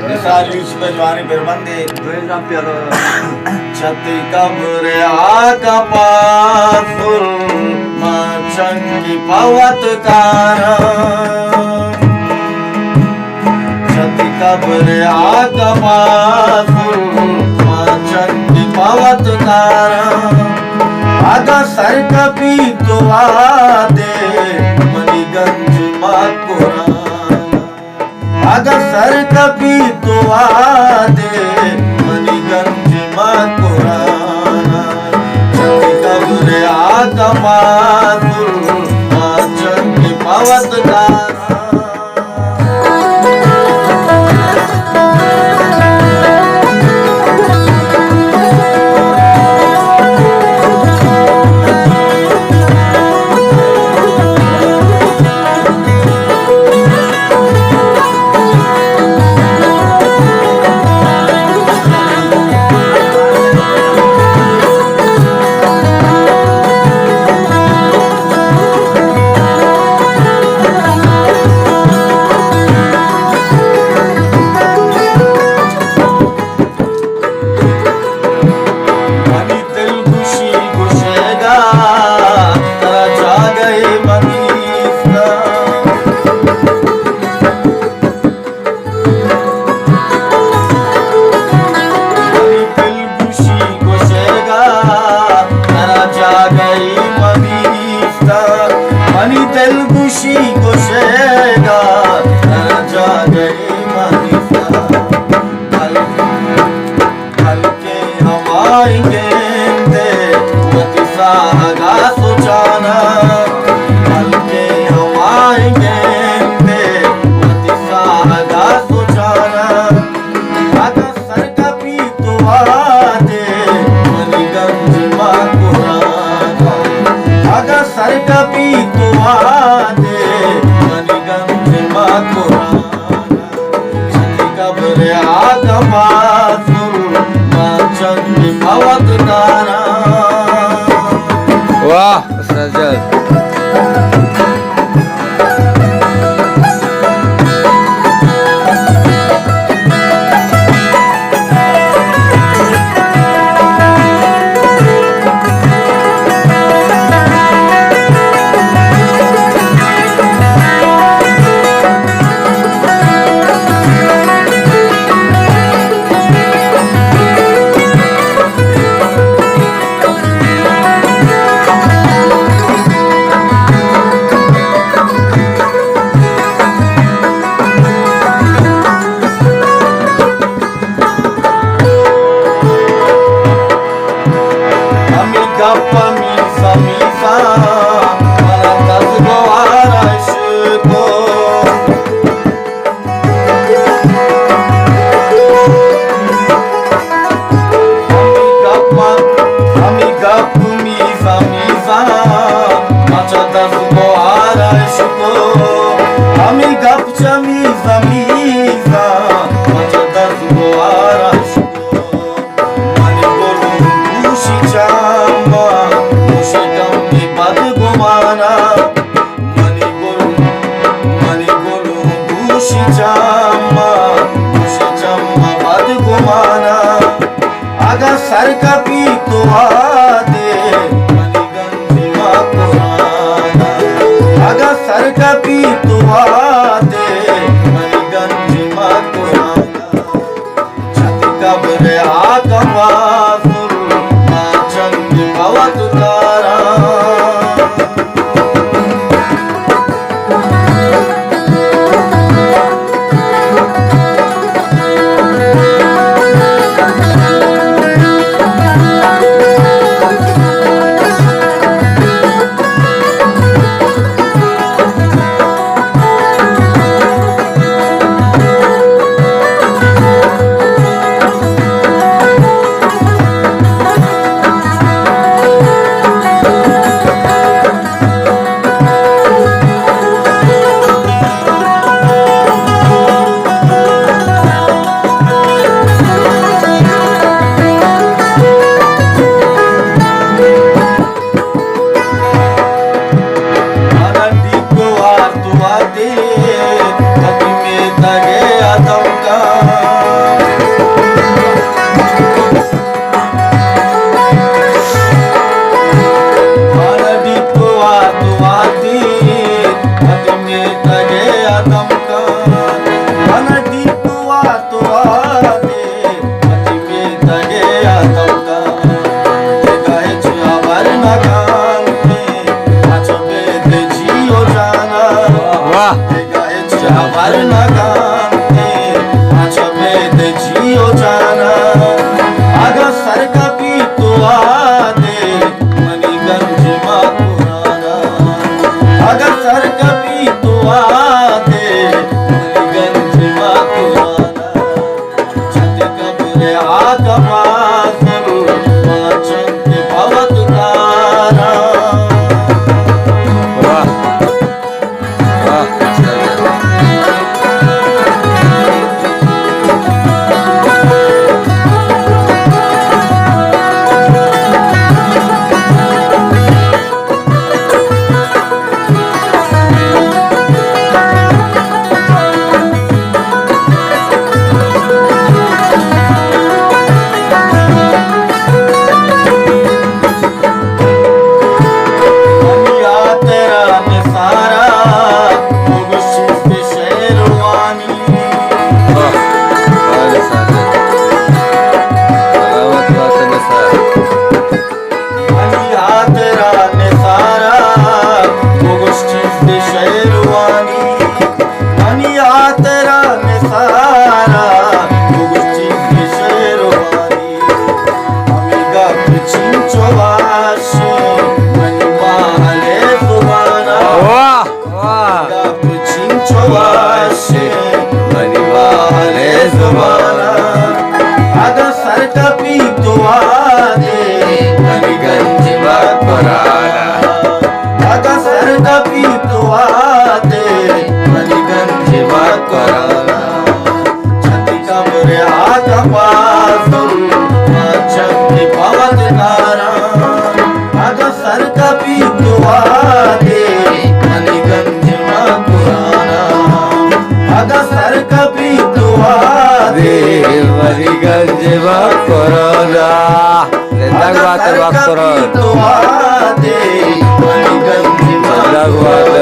निसार यूसुफ जवानी बिरबंदे छती कब्र आका पासुल माचंगी पवत कारा छती कब्र आका पासुल माचंगी पवत कारा आगा सर कपी तो आदे मणिगंज माकुरा आगा सर कपी तो आदे मणिगंज माकुरा छती कब्र आगा पासुल माचंगी पवत कारा वाह सजल सर कपी तो आदे मणिगंज माकुराना आगा सर कपी तो आदे मणिगंज माकुराना छती कब्र आगा पासुल माचंगी पवत कारा पासून वाचन भवतुकारा वाह वाह सजल दुनिया तेरा निसारा मुगशित शेरवानी वाह वाह सजल सलामत वातन सर दुनिया तेरा निसारा मुगशित शेरवानी दुनिया तेरा निसारा मुगशित शेरवानी अमिगा पिचिंचो वाशे मनी माले सुबाना वाह वाह पिचिंचो वाशे मनी माले सुबाना आगा सरका पी तुआ दे मनी गंज बकराना आगा सरका पी तुआ दे मनी गंज बकराना छति कमरे आगा पासून चक्की पवत तारा आगा सरका पी तुआ दे मनी गंज बकराना आगा सरका पी तुआ दे देवरिगंज बकरोदा जिंदाबाद बकरोद तुआ दे मनी गंज जिंदाबाद